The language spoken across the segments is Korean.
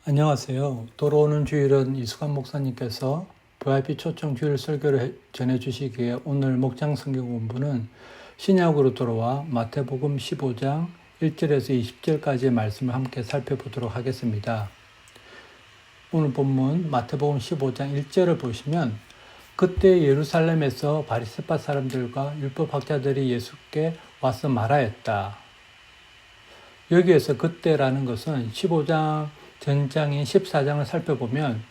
안녕하세요. 돌아오는 주일은 이수관 목사님께서 VIP 초청 주일 설교를 전해주시기에 오늘 목장 성경 공부는 신약으로 돌아와 마태복음 15장 1절에서 20절까지의 말씀을 함께 살펴보도록 하겠습니다. 오늘 본문 마태복음 15장 1절을 보시면 그때 예루살렘에서 바리새파 사람들과 율법학자들이 예수께 와서 말하였다. 여기에서 그때라는 것은 15장 전장인 14장을 살펴보면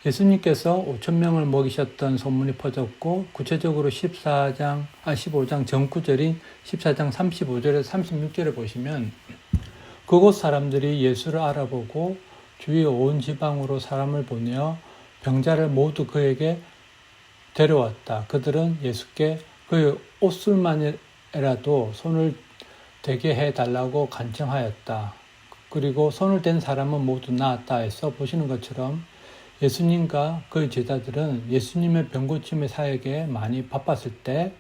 예수님께서 5,000명을 먹이셨던 소문이 퍼졌고 구체적으로 15장 전구절인 14장 35절에서 36절에 보시면 그곳 사람들이 예수를 알아보고 주위 온 지방으로 사람을 보내어 병자를 모두 그에게 데려왔다. 그들은 예수께 그의 옷술만이라도 손을 대게 해달라고 간청하였다. 그리고 손을 댄 사람은 모두 나았다 해서 보시는 것처럼 예수님과 그의 제자들은 예수님의 병고침의 사역에 많이 바빴을 때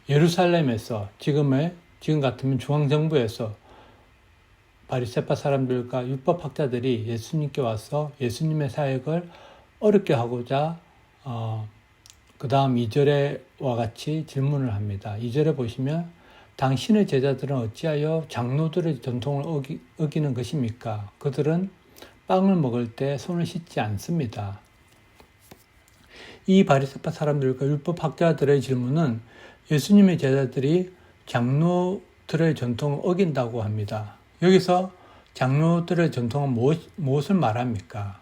예루살렘에서 지금 같으면 중앙정부에서 바리새파 사람들과 율법학자들이 예수님께 와서 예수님의 사역을 어렵게 하고자 그 다음 2절에와 같이 질문을 합니다. 2절에 보시면 당신의 제자들은 어찌하여 장로들의 전통을 어기는 것입니까? 그들은 빵을 먹을 때 손을 씻지 않습니다. 이 바리새파 사람들과 율법학자들의 질문은 예수님의 제자들이 장로들의 전통을 어긴다고 합니다. 여기서 장로들의 전통은 무엇을 말합니까?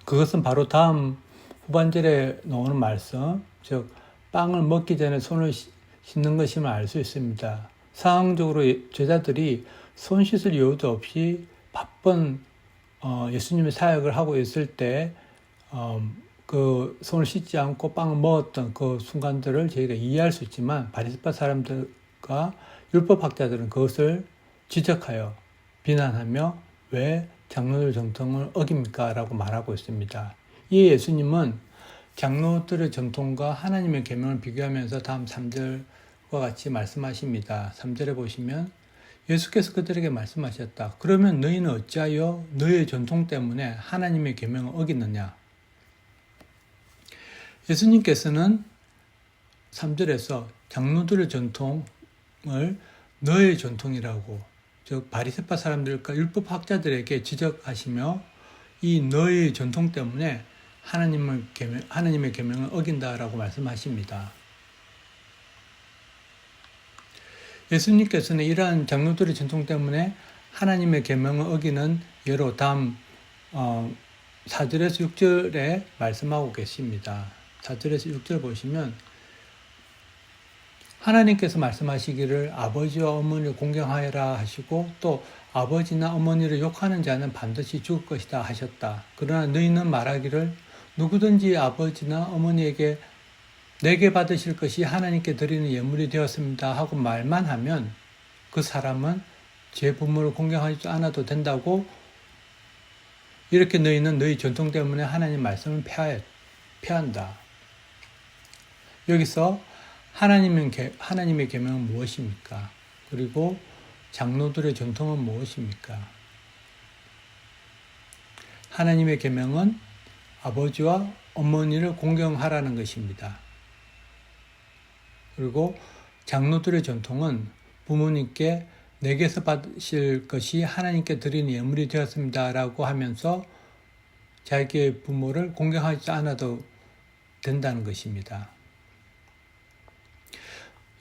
그것은 바로 다음 후반절에 나오는 말씀, 즉 빵을 먹기 전에 손을 씻는 것임을 알 수 있습니다. 상황적으로 제자들이 손 씻을 여유도 없이 바쁜 예수님의 사역을 하고 있을 때 그 손을 씻지 않고 빵을 먹었던 그 순간들을 저희가 이해할 수 있지만 바리새파 사람들과 율법학자들은 그것을 지적하여 비난하며 왜 장로들 전통을 어깁니까? 라고 말하고 있습니다. 이에 예수님은 장로들의 전통과 하나님의 계명을 비교하면서 다음 3절과 같이 말씀하십니다. 3절에 보시면 예수께서 그들에게 말씀하셨다. 그러면 너희는 어찌하여 너희의 전통 때문에 하나님의 계명을 어기느냐? 예수님께서는 3절에서 장로들의 전통을 너희의 전통이라고, 즉 바리새파 사람들과 율법학자들에게 지적하시며 이 너희의 전통 때문에 하나님의 계명을 어긴다라고 말씀하십니다. 예수님께서는 이러한 장로들의 전통 때문에 하나님의 계명을 어기는 예로 다음 4절에서 6절에 말씀하고 계십니다. 4절에서 6절 보시면 하나님께서 말씀하시기를 아버지와 어머니를 공경하여라 하시고 또 아버지나 어머니를 욕하는 자는 반드시 죽을 것이다 하셨다. 그러나 너희는 말하기를 누구든지 아버지나 어머니에게 내게 받으실 것이 하나님께 드리는 예물이 되었습니다 하고 말만 하면 그 사람은 제 부모를 공경하지 않아도 된다고, 이렇게 너희는 너희 전통 때문에 하나님 말씀을 폐한다. 여기서 하나님의 계명은 무엇입니까? 그리고 장로들의 전통은 무엇입니까? 하나님의 계명은 아버지와 어머니를 공경하라는 것입니다. 그리고 장로들의 전통은 부모님께 내게서 받으실 것이 하나님께 드리는 예물이 되었습니다 라고 하면서 자기의 부모를 공경하지 않아도 된다는 것입니다.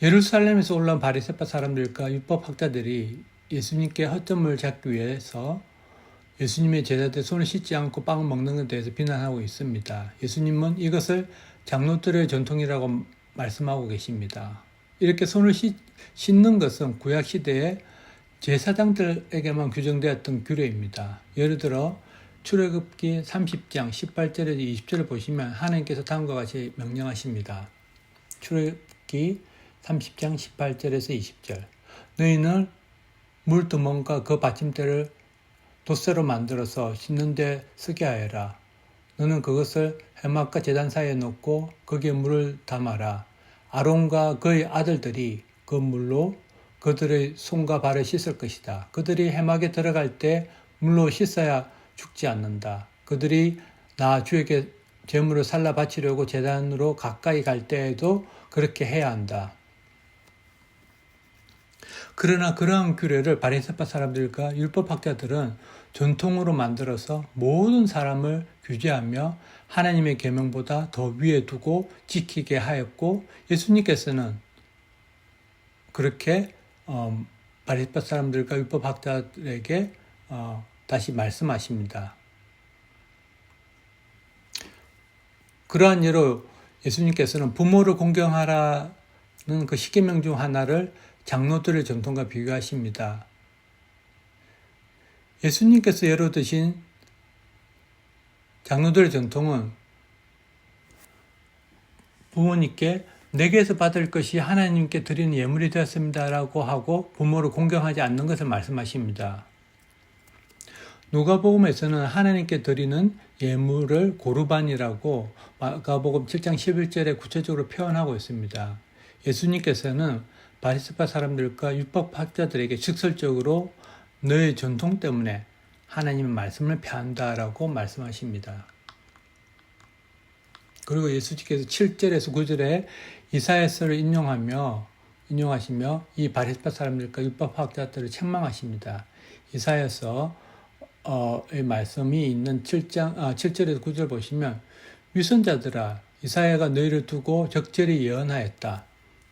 예루살렘에서 올라온 바리새파 사람들과 율법학자들이 예수님께 허점을 잡기 위해서 예수님의 제자들 손을 씻지 않고 빵을 먹는 것에 대해서 비난하고 있습니다. 예수님은 이것을 장로들의 전통이라고 말씀하고 계십니다. 이렇게 손을 씻는 것은 구약시대에 제사장들에게만 규정되었던 규례입니다. 예를 들어 출애굽기 30장 18절에서 20절을 보시면 하나님께서 다음과 같이 명령하십니다. 출애굽기 30장 18절에서 20절. 너희는 물두멍과 그 받침대를 돛새로 만들어서 씻는 데 쓰게 하여라. 너는 그것을 해막과 제단 사이에 놓고 거기에 물을 담아라. 아론과 그의 아들들이 그 물로 그들의 손과 발을 씻을 것이다. 그들이 해막에 들어갈 때 물로 씻어야 죽지 않는다. 그들이 나 주에게 제물을 살라 바치려고 제단으로 가까이 갈 때에도 그렇게 해야 한다. 그러나 그러한 규례를 바리새파 사람들과 율법학자들은 전통으로 만들어서 모든 사람을 규제하며 하나님의 계명보다 더 위에 두고 지키게 하였고, 예수님께서는 그렇게 바리새파 사람들과 율법학자들에게 다시 말씀하십니다. 그러한 예로 예수님께서는 부모를 공경하라는 그 십계명 중 하나를 장로들의 전통과 비교하십니다. 예수님께서 예로 드신 장로들의 전통은 부모님께 내게서 받을 것이 하나님께 드리는 예물이 되었습니다라고 하고 부모를 공경하지 않는 것을 말씀하십니다. 누가복음에서는 하나님께 드리는 예물을 고르반이라고 마가복음 7장 11절에 구체적으로 표현하고 있습니다. 예수님께서는 바리새파 사람들과 율법학자들에게 직설적으로 너의 전통 때문에 하나님의 말씀을 폐한다라고 말씀하십니다. 그리고 예수님께서 7절에서 9절에 이사야서를 인용하시며 이 바리새파 사람들과 율법학자들을 책망하십니다. 이사야서의 말씀이 있는 7절에서 9절 보시면 위선자들아 이사야가 너희를 두고 적절히 예언하였다.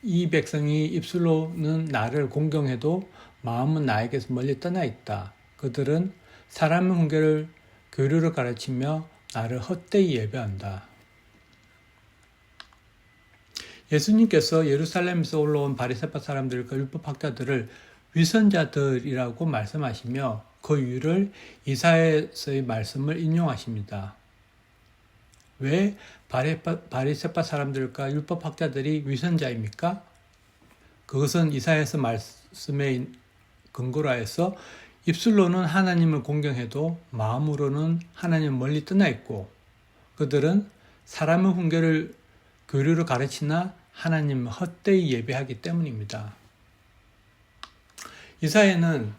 이 백성이 입술로는 나를 공경해도 마음은 나에게서 멀리 떠나 있다. 그들은 사람의 훈계를 교류를 가르치며 나를 헛되이 예배한다. 예수님께서 예루살렘에서 올라온 바리새파 사람들과 율법학자들을 위선자들이라고 말씀하시며 그 이유를 이사야서의 말씀을 인용하십니다. 왜 바리새파 사람들과 율법학자들이 위선자입니까? 그것은 이사야서 말씀에 근거로 하여서 입술로는 하나님을 공경해도 마음으로는 하나님을 멀리 떠나 있고 그들은 사람의 훈계를 교류를 가르치나 하나님을 헛되이 예배하기 때문입니다. 이사야는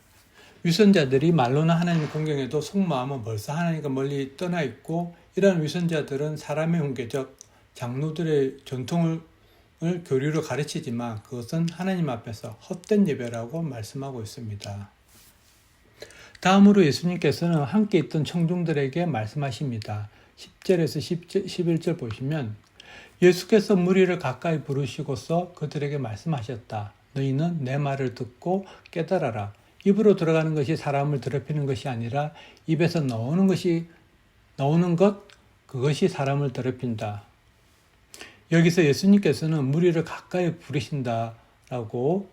위선자들이 말로는 하나님을 공경해도 속마음은 벌써 하나님과 멀리 떠나 있고 이러한 위선자들은 사람의 훈계적 장로들의 전통을 교류로 가르치지만 그것은 하나님 앞에서 헛된 예배라고 말씀하고 있습니다. 다음으로 예수님께서는 함께 있던 청중들에게 말씀하십니다. 10절에서 11절 보시면 예수께서 무리를 가까이 부르시고서 그들에게 말씀하셨다. 너희는 내 말을 듣고 깨달아라. 입으로 들어가는 것이 사람을 더럽히는 것이 아니라 입에서 나오는 것 그것이 사람을 더럽힌다. 여기서 예수님께서는 무리를 가까이 부르신다라고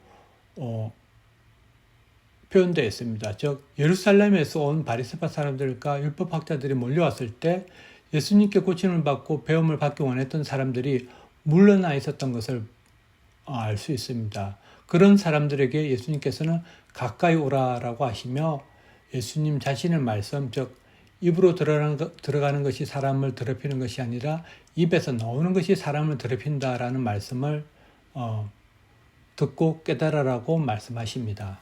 표현되어 있습니다. 즉 예루살렘에서 온 바리새파 사람들과 율법학자들이 몰려왔을 때 예수님께 고침을 받고 배움을 받기 원했던 사람들이 물러나 있었던 것을 알 수 있습니다. 그런 사람들에게 예수님께서는 가까이 오라라고 하시며 예수님 자신의 말씀, 즉 입으로 들어가는 것이 사람을 더럽히는 것이 아니라 입에서 나오는 것이 사람을 더럽힌다라는 말씀을 듣고 깨달으라고 말씀하십니다.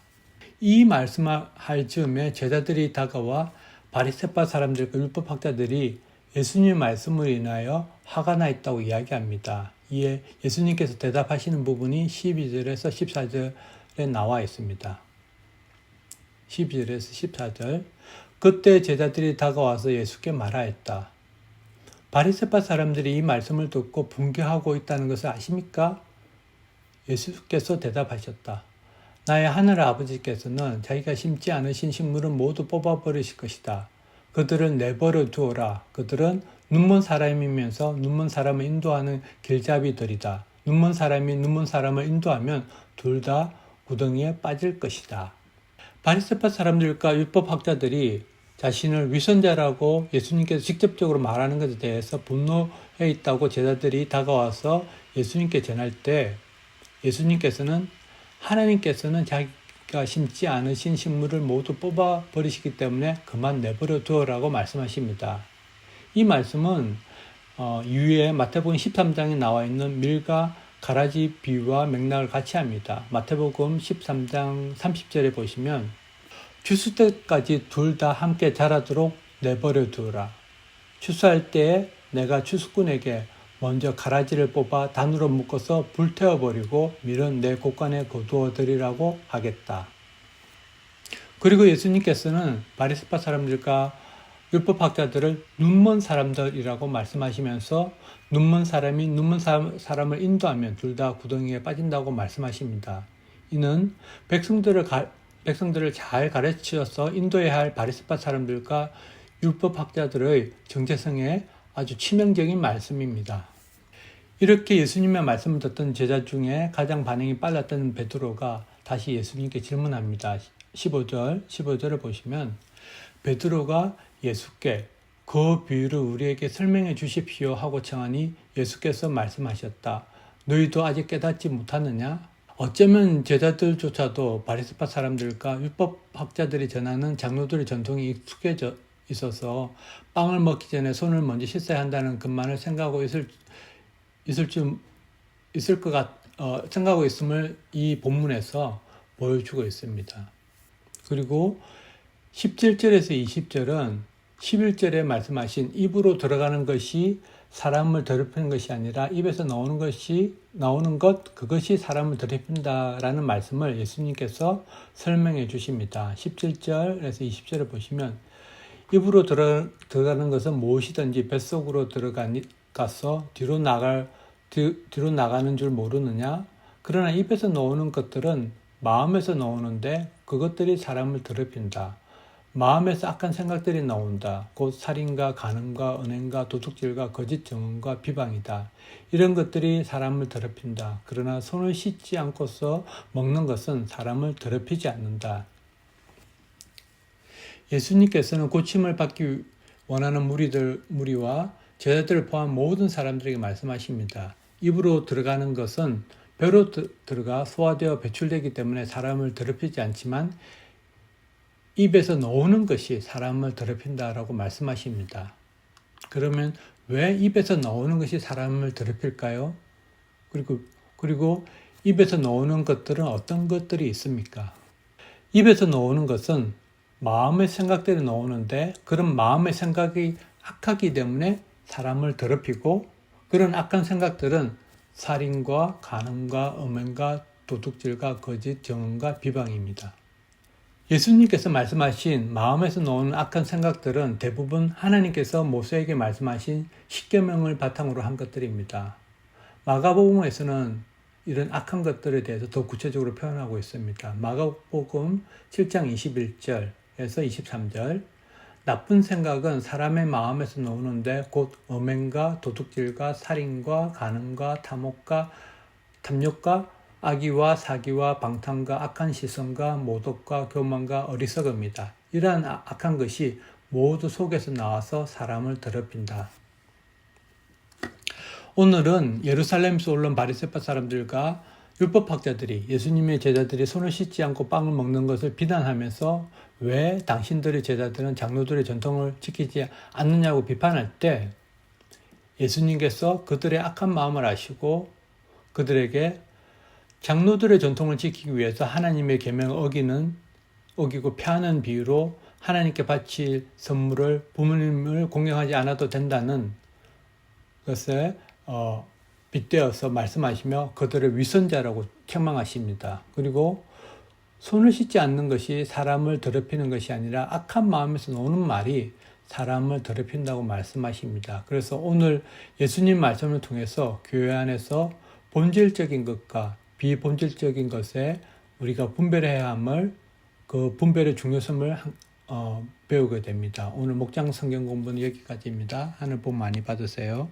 이 말씀할 즈음에 제자들이 다가와 바리새파 사람들과 율법학자들이 예수님의 말씀으로 인하여 화가 나 있다고 이야기합니다. 이에 예수님께서 대답하시는 부분이 12절에서 14절에 나와 있습니다. 12절에서 14절. 그때 제자들이 다가와서 예수께 말하였다. 바리새파 사람들이 이 말씀을 듣고 분개하고 있다는 것을 아십니까? 예수께서 대답하셨다. 나의 하늘 아버지께서는 자기가 심지 않으신 식물은 모두 뽑아버리실 것이다. 그들을 내버려 두어라. 그들은 눈먼 사람이면서 눈먼 사람을 인도하는 길잡이들이다. 눈먼 사람이 눈먼 사람을 인도하면 둘 다 구덩이에 빠질 것이다. 바리새파 사람들과 율법학자들이 자신을 위선자라고 예수님께서 직접적으로 말하는 것에 대해서 분노해 있다고 제자들이 다가와서 예수님께 전할 때 예수님께서는 하나님께서는 자기가 심지 않으신 식물을 모두 뽑아버리시기 때문에 그만 내버려 두어라고 말씀하십니다. 이 말씀은 이후에 마태복음 13장에 나와 있는 밀과 가라지 비유와 맥락을 같이 합니다. 마태복음 13장 30절에 보시면 추수 때까지 둘 다 함께 자라도록 내버려 두라. 추수할 때에 내가 추수꾼에게 먼저 가라지를 뽑아 단으로 묶어서 불태워버리고 밀은 내 곳간에 거두어 드리라고 하겠다. 그리고 예수님께서는 바리새파 사람들과 율법학자들을 눈먼 사람들이라고 말씀하시면서 눈먼 사람이 눈먼 사람을 인도하면 둘 다 구덩이에 빠진다고 말씀하십니다. 이는 백성들을 잘 가르치셔서 인도해야 할 바리새파 사람들과 율법학자들의 정체성에 아주 치명적인 말씀입니다. 이렇게 예수님의 말씀을 듣던 제자 중에 가장 반응이 빨랐던 베드로가 다시 예수님께 질문합니다. 15절을 보시면 베드로가 예수께 그 비유를 우리에게 설명해 주십시오 하고 청하니 예수께서 말씀하셨다. 너희도 아직 깨닫지 못하느냐? 어쩌면 제자들조차도 바리새파 사람들과 율법학자들이 전하는 장로들의 전통이 익숙해져 있어서 빵을 먹기 전에 손을 먼저 씻어야 한다는 것만을 생각하고 생각하고 있음을 이 본문에서 보여주고 있습니다. 그리고 17절에서 20절은 11절에 말씀하신 입으로 들어가는 것이 사람을 더럽히는 것이 아니라 입에서 나오는 것 그것이 사람을 더럽힌다라는 말씀을 예수님께서 설명해 주십니다. 17절에서 20절을 보시면 입으로 들어가는 것은 무엇이든지 뱃속으로 들어가서 뒤로 나가는 줄 모르느냐? 그러나 입에서 나오는 것들은 마음에서 나오는데 그것들이 사람을 더럽힌다. 마음에서 악한 생각들이 나온다. 곧 살인과 간음과 은행과 도둑질과 거짓 증언과 비방이다. 이런 것들이 사람을 더럽힌다. 그러나 손을 씻지 않고서 먹는 것은 사람을 더럽히지 않는다. 예수님께서는 고침을 받기 원하는 무리와 제자들을 포함한 모든 사람들에게 말씀하십니다. 입으로 들어가는 것은 뼈로 들어가 소화되어 배출되기 때문에 사람을 더럽히지 않지만 입에서 나오는 것이 사람을 더럽힌다라고 말씀하십니다. 그러면 왜 입에서 나오는 것이 사람을 더럽힐까요? 그리고 입에서 나오는 것들은 어떤 것들이 있습니까? 입에서 나오는 것은 마음의 생각들이 나오는데 그런 마음의 생각이 악하기 때문에 사람을 더럽히고 그런 악한 생각들은 살인과 간음과 음행과 도둑질과 거짓 증언과 비방입니다. 예수님께서 말씀하신 마음에서 나오는 악한 생각들은 대부분 하나님께서 모세에게 말씀하신 십계명을 바탕으로 한 것들입니다. 마가복음에서는 이런 악한 것들에 대해서 더 구체적으로 표현하고 있습니다. 마가복음 7장 21절에서 23절 나쁜 생각은 사람의 마음에서 나오는데 곧 음행과 도둑질과 살인과 간음과 탐욕과 악의와 사기와 방탕과 악한 시선과 모독과 교만과 어리석음이다. 이러한 악한 것이 모두 속에서 나와서 사람을 더럽힌다. 오늘은 예루살렘에서 올라온 바리새파 사람들과 율법학자들이 예수님의 제자들이 손을 씻지 않고 빵을 먹는 것을 비난하면서 왜 당신들의 제자들은 장로들의 전통을 지키지 않느냐고 비판할 때 예수님께서 그들의 악한 마음을 아시고 그들에게 장로들의 전통을 지키기 위해서 하나님의 계명을 어기고 폐하는 비유로 하나님께 바칠 선물을 부모님을 공경하지 않아도 된다는 것에 빗대어서 말씀하시며 그들을 위선자라고 책망하십니다. 그리고 손을 씻지 않는 것이 사람을 더럽히는 것이 아니라 악한 마음에서 나오는 말이 사람을 더럽힌다고 말씀하십니다. 그래서 오늘 예수님 말씀을 통해서 교회 안에서 본질적인 것과 비본질적인 것에 우리가 분별해야 함을 그 분별의 중요성을 배우게 됩니다. 오늘 목장 성경 공부는 여기까지입니다. 하늘 복 많이 받으세요.